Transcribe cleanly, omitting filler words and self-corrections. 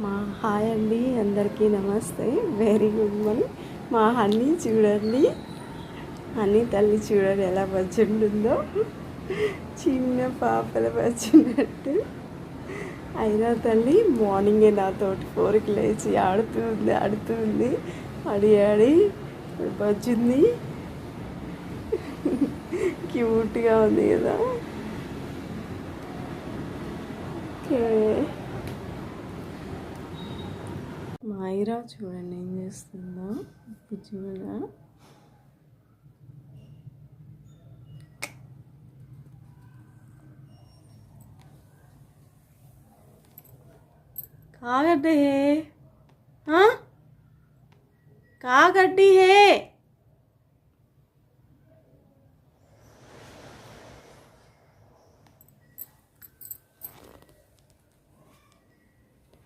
మా హాయ్ అండి, అందరికీ నమస్తే. Very good morning. మా హనీ చూడండి, హనీ తల్లి చూడండి ఎలా వచ్చింటుందో, చిన్న పాపల వచ్చినట్టు. అయినా తల్లి మార్నింగే నాతోటి 4కి లేచి ఆడుతుంది ఆడి వచ్చింది. క్యూట్గా ఉంది కదా. ఓకే, మైరా చూడండి ఏం చేస్తుందో. బుజ్జిగా కాగడ్డే హే, కాగడ్డి హే.